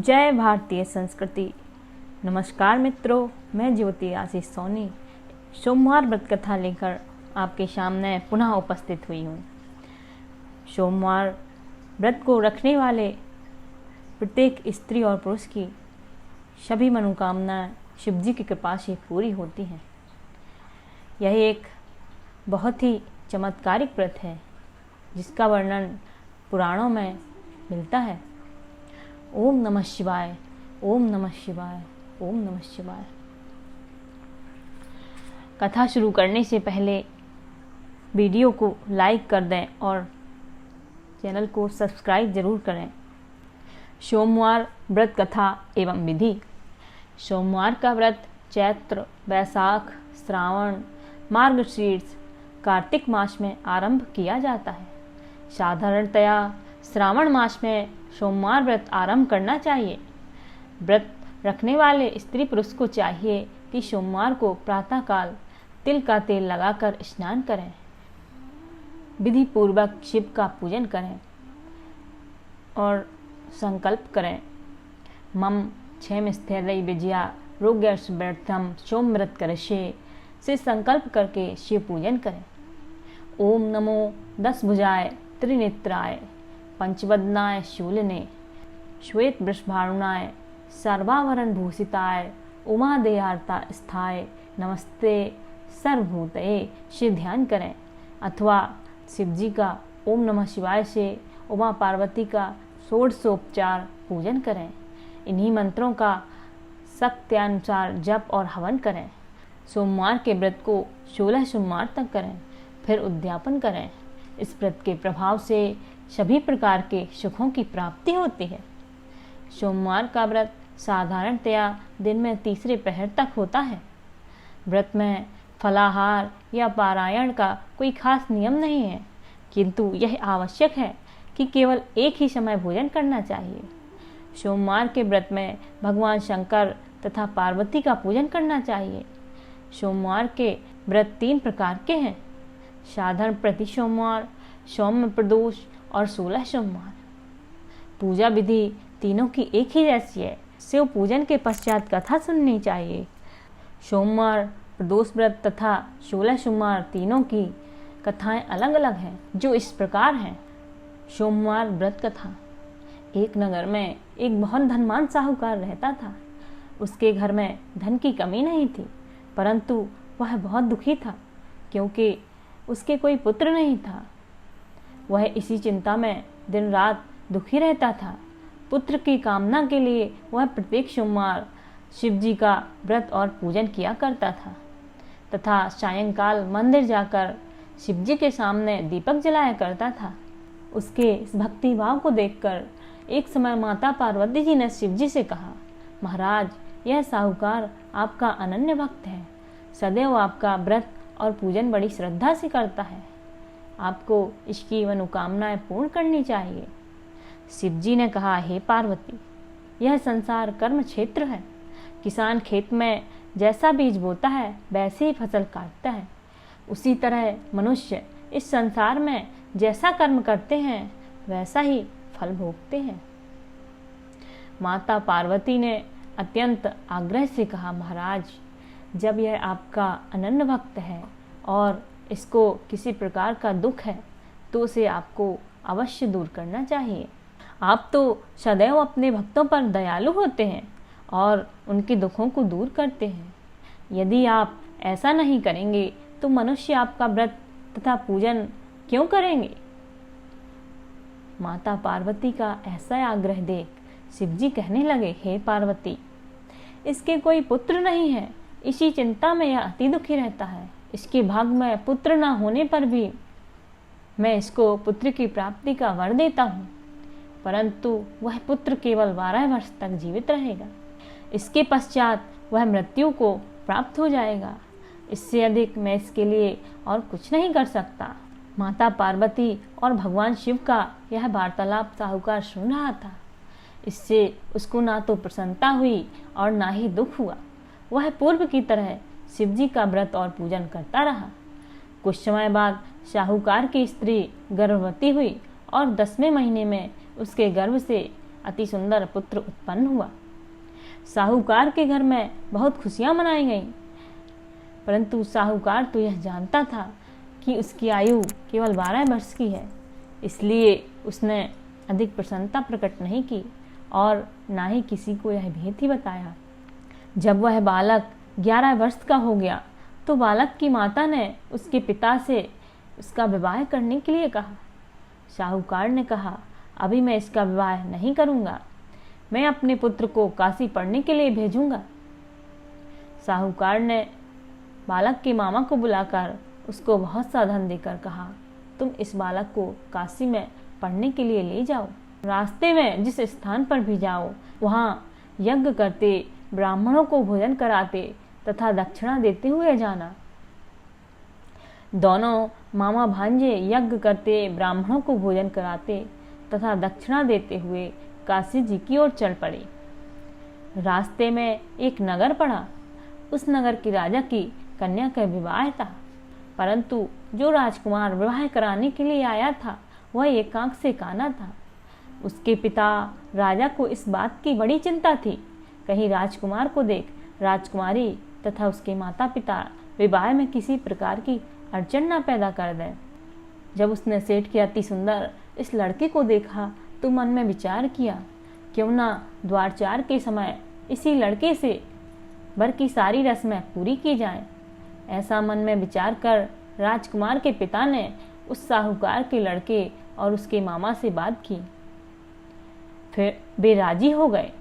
जय भारतीय संस्कृति। नमस्कार मित्रों, मैं ज्योति आशीष सोनी सोमवार व्रत कथा लेकर आपके सामने पुनः उपस्थित हुई हूँ। सोमवार व्रत को रखने वाले प्रत्येक स्त्री और पुरुष की सभी मनोकामनाएं शिव जी की कृपा से पूरी होती हैं। यह एक बहुत ही चमत्कारिक व्रत है जिसका वर्णन पुराणों में मिलता है। ओम नमः शिवाय, ओम नमः शिवाय, ओम नमः शिवाय। कथा शुरू करने से पहले वीडियो को लाइक कर दें और चैनल को सब्सक्राइब जरूर करें। सोमवार व्रत कथा एवं विधि। सोमवार का व्रत चैत्र, वैशाख, श्रावण, मार्गशीर्ष, कार्तिक मास में आरंभ किया जाता है। साधारणतया श्रावण मास में सोमवार व्रत आरंभ करना चाहिए। व्रत रखने वाले स्त्री पुरुष को चाहिए कि सोमवार को प्रातःकाल तिल का तेल लगाकर स्नान करें, विधि पूर्वक शिव का पूजन करें और संकल्प करें। मम क्षेम स्थैर्य विजया रोग्यर्ष व्यर्थम सोम व्रत करशे से संकल्प करके शिव पूजन करें। ओम नमो 10 भुजाय त्रिनेत्राय पंचवदनाय शूलिने श्वेत वृषभारुणाय सर्वाभरण भूषिताय उमा देयार्ता स्थाय नमस्ते सर्वभूतये से ध्यान करें, अथवा शिवजी का ओम नमः शिवाय से उमा पार्वती का षोडशोपचार पूजन करें। इन्हीं मंत्रों का शक्त्यानुसार जप और हवन करें। सोमवार के व्रत को 16 सोमवार तक करें, फिर उद्यापन करें। इस व्रत के प्रभाव से सभी प्रकार के सुखों की प्राप्ति होती है। सोमवार का व्रत साधारणतया दिन में तीसरे पहर तक होता है। व्रत में फलाहार या पारायण का कोई खास नियम नहीं है, किंतु यह आवश्यक है कि केवल एक ही समय भोजन करना चाहिए। सोमवार के व्रत में भगवान शंकर तथा पार्वती का पूजन करना चाहिए। सोमवार के व्रत 3 प्रकार के हैं: साधारण प्रति सोमवार, सौम्य प्रदोष और 16 सोमवार। पूजा विधि तीनों की एक ही जैसी है। शिव पूजन के पश्चात कथा सुननी चाहिए। सोमवार, प्रदोष व्रत तथा 16 सोमवार तीनों की कथाएं अलग अलग हैं, जो इस प्रकार हैं। सोमवार व्रत कथा। एक नगर में एक बहुत धनवान साहूकार रहता था। उसके घर में धन की कमी नहीं थी, परंतु वह बहुत दुखी था क्योंकि उसके कोई पुत्र नहीं था। वह इसी चिंता में दिन रात दुखी रहता था। पुत्र की कामना के लिए वह प्रत्येक सोमवार शिव जी का व्रत और पूजन किया करता था तथा सायंकाल मंदिर जाकर शिव जी के सामने दीपक जलाया करता था। उसके इस भक्ति भाव को देखकर एक समय माता पार्वती जी ने शिव जी से कहा, महाराज, यह साहूकार आपका अनन्य भक्त है, सदैव आपका व्रत और पूजन बड़ी श्रद्धा से करता है। आपको इसकी मनोकामनाएं पूर्ण करनी चाहिए। शिव जी ने कहा, हे पार्वती, यह संसार कर्म क्षेत्र है। किसान खेत में जैसा बीज बोता है वैसे ही फसल काटता है। उसी तरह मनुष्य इस संसार में जैसा कर्म करते हैं वैसा ही फल भोगते हैं। माता पार्वती ने अत्यंत आग्रह से कहा, महाराज, जब यह आपका अनन्य भक्त है और इसको किसी प्रकार का दुख है तो उसे आपको अवश्य दूर करना चाहिए। आप तो सदैव अपने भक्तों पर दयालु होते हैं और उनके दुखों को दूर करते हैं। यदि आप ऐसा नहीं करेंगे तो मनुष्य आपका व्रत तथा पूजन क्यों करेंगे? माता पार्वती का ऐसा आग्रह देख शिवजी कहने लगे, हे पार्वती, इसके कोई पुत्र नहीं है। इसी चिंता में यह अति दुखी रहता है। इसके भाग में पुत्र न होने पर भी मैं इसको पुत्र की प्राप्ति का वर देता हूँ, परंतु वह पुत्र केवल 12 वर्ष तक जीवित रहेगा। इसके पश्चात वह मृत्यु को प्राप्त हो जाएगा। इससे अधिक मैं इसके लिए और कुछ नहीं कर सकता। माता पार्वती और भगवान शिव का यह वार्तालाप साहूकार सुन रहा था। इससे उसको ना तो प्रसन्नता हुई और ना ही दुख हुआ। वह पूर्व की तरह शिवजी का व्रत और पूजन करता रहा। कुछ समय बाद साहूकार की स्त्री गर्भवती हुई और 10वें महीने में उसके गर्भ से अति सुंदर पुत्र उत्पन्न हुआ। साहूकार के घर में बहुत खुशियां मनाई गईं, परंतु साहूकार तो यह जानता था कि उसकी आयु केवल 12 वर्ष की है, इसलिए उसने अधिक प्रसन्नता प्रकट नहीं की और ना ही किसी को यह भेद ही बताया। जब वह बालक 11 वर्ष का हो गया तो बालक की माता ने उसके पिता से उसका विवाह करने के लिए कहा। साहूकार ने कहा, अभी मैं इसका विवाह नहीं करूँगा, मैं अपने पुत्र को काशी पढ़ने के लिए भेजूँगा। साहूकार ने बालक के मामा को बुलाकर उसको बहुत सा धन देकर कहा, तुम इस बालक को काशी में पढ़ने के लिए ले जाओ। रास्ते में जिस स्थान पर भी जाओ वहाँ यज्ञ करते, ब्राह्मणों को भोजन कराते तथा दक्षिणा देते हुए जाना। दोनों मामा भांजे यज्ञ करते, ब्राह्मणों को भोजन कराते तथा दक्षिणा देते हुए काशी जी की ओर चल पड़े। रास्ते में एक नगर पड़ा। उस नगर के राजा की कन्या का विवाह था, परंतु जो राजकुमार विवाह कराने के लिए आया था वह एक आंख से काना था। उसके पिता राजा को इस बात की बड़ी चिंता थी, कहीं राजकुमार को देख राजकुमारी तथा उसके माता पिता विवाह में किसी प्रकार की अड़चन न पैदा कर दें। जब उसने सेठ के अति सुंदर इस लड़के को देखा तो मन में विचार किया, क्यों ना द्वारचार के समय इसी लड़के से वर की सारी रस्में पूरी की जाएं। ऐसा मन में विचार कर राजकुमार के पिता ने उस साहूकार के लड़के और उसके मामा से बात की। फिर वे राजी हो गए।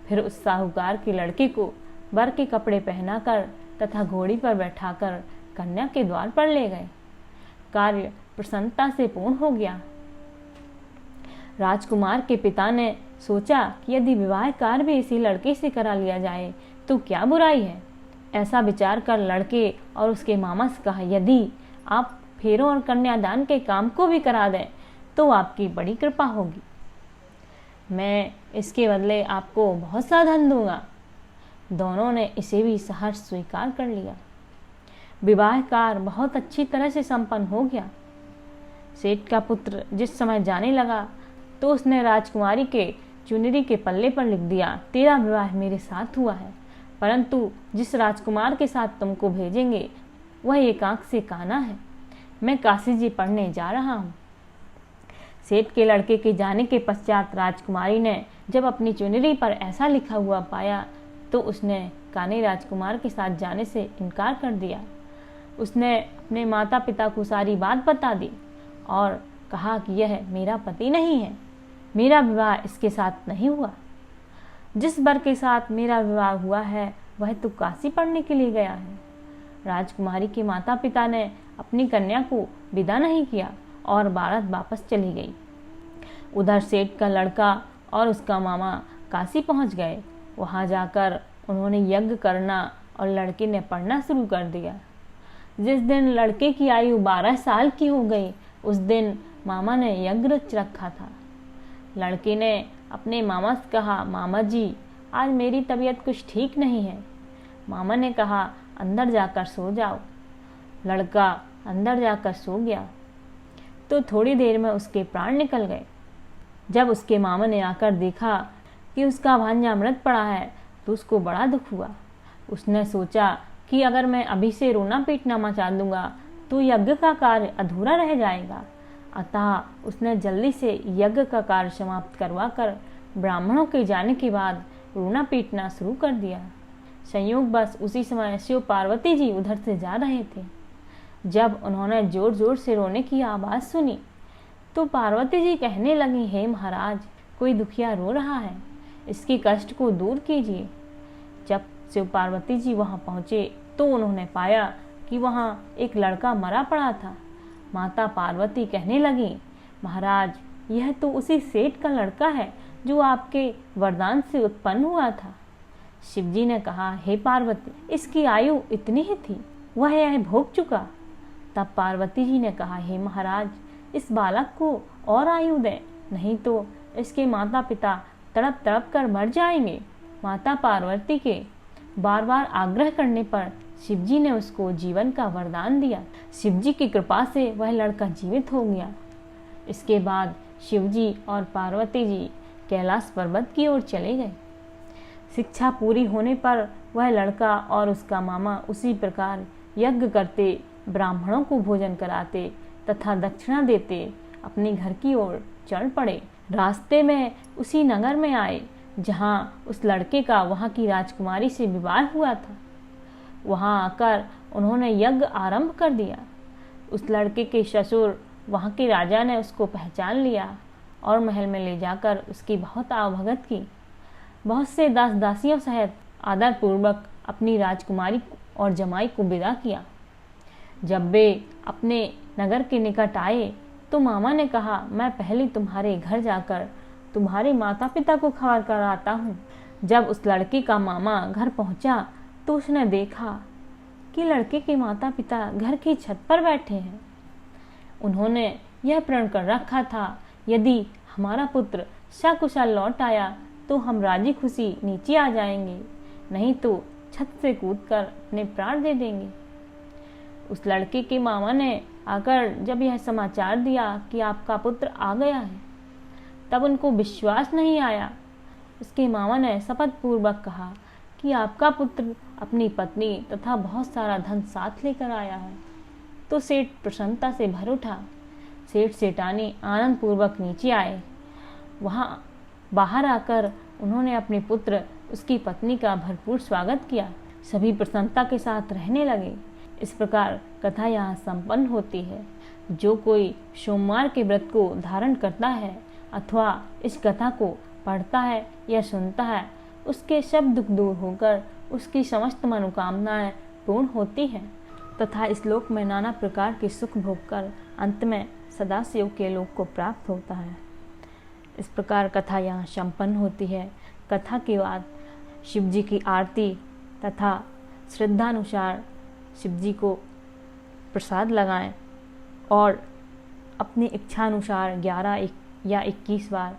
फिर उस साहूकार के लड़के को वर के कपड़े पहनाकर तथा घोड़ी पर बैठाकर कन्या के द्वार पर ले गए। कार्य प्रसन्नता से पूर्ण हो गया। राजकुमार के पिता ने सोचा कि यदि विवाह कार्य भी इसी लड़के से करा लिया जाए तो क्या बुराई है। ऐसा विचार कर लड़के और उसके मामा से कहा, यदि आप फेरों और कन्यादान के काम को भी करा दें तो आपकी बड़ी कृपा होगी। मैं इसके बदले आपको बहुत सा धन दूंगा। दोनों ने इसे भी सहर्ष स्वीकार कर लिया। विवाह कार्य बहुत अच्छी तरह से संपन्न हो गया। सेठ का पुत्र जिस समय जाने लगा तो उसने राजकुमारी के चुनरी के पल्ले पर लिख दिया, तेरा विवाह मेरे साथ हुआ है, परंतु जिस राजकुमार के साथ तुमको भेजेंगे वह एक आंख से काना है। मैं काशी जी पढ़ने जा रहा हूँ। सेठ के लड़के के जाने के पश्चात राजकुमारी ने जब अपनी चुनरी पर ऐसा लिखा हुआ पाया तो उसने काने राजकुमार के साथ जाने से इनकार कर दिया। उसने अपने माता पिता को सारी बात बता दी और कहा कि यह मेरा पति नहीं है, मेरा विवाह इसके साथ नहीं हुआ। जिस वर के साथ मेरा विवाह हुआ है वह तो काशी पढ़ने के लिए गया है। राजकुमारी के माता पिता ने अपनी कन्या को विदा नहीं किया और बारात वापस चली गई। उधर सेठ का लड़का और उसका मामा काशी पहुंच गए। वहां जाकर उन्होंने यज्ञ करना और लड़के ने पढ़ना शुरू कर दिया। जिस दिन लड़के की आयु 12 साल की हो गई उस दिन मामा ने यज्ञ रच रखा था। लड़के ने अपने मामा से कहा, मामा जी आज मेरी तबीयत कुछ ठीक नहीं है। मामा ने कहा, अंदर जाकर सो जाओ। लड़का अंदर जाकर सो गया तो थोड़ी देर में उसके प्राण निकल गए। जब उसके मामा ने आकर देखा कि उसका भांजा मृत पड़ा है तो उसको बड़ा दुख हुआ। उसने सोचा कि अगर मैं अभी से रोना पीटना मचा दूंगा तो यज्ञ का कार्य अधूरा रह जाएगा। अतः उसने जल्दी से यज्ञ का कार्य समाप्त करवाकर ब्राह्मणों के जाने के बाद रोना पीटना शुरू कर दिया। संयोगवश उसी समय शिव पार्वती जी उधर से जा रहे थे। जब उन्होंने जोर जोर से रोने की आवाज़ सुनी तो पार्वती जी कहने लगी, हे महाराज, कोई दुखिया रो रहा है, इसके कष्ट को दूर कीजिए। जब शिव पार्वती जी वहां पहुंचे तो उन्होंने पाया कि वहां एक लड़का मरा पड़ा था। माता पार्वती कहने लगी, महाराज, यह तो उसी सेठ का लड़का है जो आपके वरदान से उत्पन्न हुआ था। शिवजी ने कहा, हे पार्वती, इसकी आयु इतनी ही थी, वह यह भोग चुका। तब पार्वती जी ने कहा, हे महाराज, इस बालक को और आयु दें, नहीं तो इसके माता पिता तड़प तड़प कर मर जाएंगे। माता पार्वती के बार बार आग्रह करने पर शिवजी ने उसको जीवन का वरदान दिया। शिवजी की कृपा से वह लड़का जीवित हो गया। इसके बाद शिवजी और पार्वती जी कैलाश पर्वत की ओर चले गए। शिक्षा पूरी होने पर वह लड़का और उसका मामा उसी प्रकार यज्ञ करते, ब्राह्मणों को भोजन कराते तथा दक्षिणा देते अपने घर की ओर चल पड़े। रास्ते में उसी नगर में आए जहाँ उस लड़के का वहाँ की राजकुमारी से विवाह हुआ था। वहाँ आकर उन्होंने यज्ञ आरंभ कर दिया। उस लड़के के ससुर वहाँ के राजा ने उसको पहचान लिया और महल में ले जाकर उसकी बहुत आवभगत की। बहुत से दास दासियों सहित आदर पूर्वक अपनी राजकुमारी और जमाई को विदा किया। जब वे अपने नगर के निकट आए तो मामा ने कहा, मैं पहले तुम्हारे घर जाकर तुम्हारे माता पिता को खबर कर आता हूँ। जब उस लड़के का मामा घर पहुँचा तो उसने देखा कि लड़के के माता पिता घर की छत पर बैठे हैं। उन्होंने यह प्रण कर रखा था, यदि हमारा पुत्र सकुशल लौट आया तो हम राजी खुशी नीचे आ जाएंगे, नहीं तो छत से कूदकर अपने प्राण दे देंगे। उस लड़के के मामा ने आकर जब यह समाचार दिया कि आपका पुत्र आ गया है, तब उनको विश्वास नहीं आया। उसके मामा ने शपथ पूर्वक कहा कि आपका पुत्र अपनी पत्नी तथा बहुत सारा धन साथ लेकर आया है। तो सेठ प्रसन्नता से भर उठा। सेठ सेठानी आनंद पूर्वक नीचे आए। वहाँ बाहर आकर उन्होंने अपने पुत्र, उसकी पत्नी का भरपूर स्वागत किया। सभी प्रसन्नता के साथ रहने लगे। इस प्रकार कथा यहाँ संपन्न होती है। जो कोई सोमवार के व्रत को धारण करता है अथवा इस कथा को पढ़ता है या सुनता है, उसके सब दुख दूर होकर उसकी समस्त मनोकामनाएं पूर्ण होती हैं तथा इस लोक में नाना प्रकार के सुख भोग कर अंत में सदाशिव के लोक को प्राप्त होता है। इस प्रकार कथा यहाँ संपन्न होती है। कथा के बाद शिव जी की आरती तथा श्रद्धानुसार शिव जी को प्रसाद लगाएं और अपनी इच्छानुसार 11 या 21 बार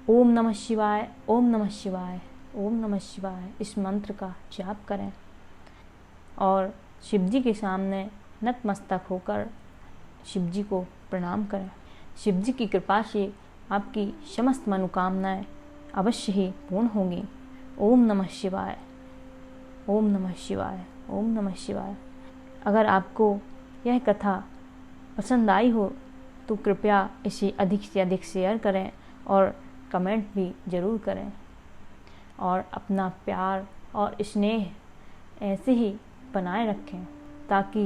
ओम नमः शिवाय, ओम नमः शिवाय, ओम नमः शिवाय इस मंत्र का जाप करें और शिव जी के सामने नतमस्तक होकर शिव जी को प्रणाम करें। शिव जी की कृपा से आपकी समस्त मनोकामनाएं अवश्य ही पूर्ण होंगी। ओम नमः शिवाय, ओम नमः शिवाय, ओम नमः शिवाय। अगर आपको यह कथा पसंद आई हो तो कृपया इसे अधिक से अधिक शेयर करें और कमेंट भी ज़रूर करें और अपना प्यार और स्नेह ऐसे ही बनाए रखें ताकि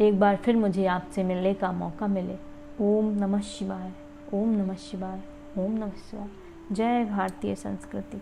एक बार फिर मुझे आपसे मिलने का मौका मिले। ओम नमः शिवाय, ओम नमः शिवाय, ओम नमः शिवाय। जय भारतीय संस्कृति।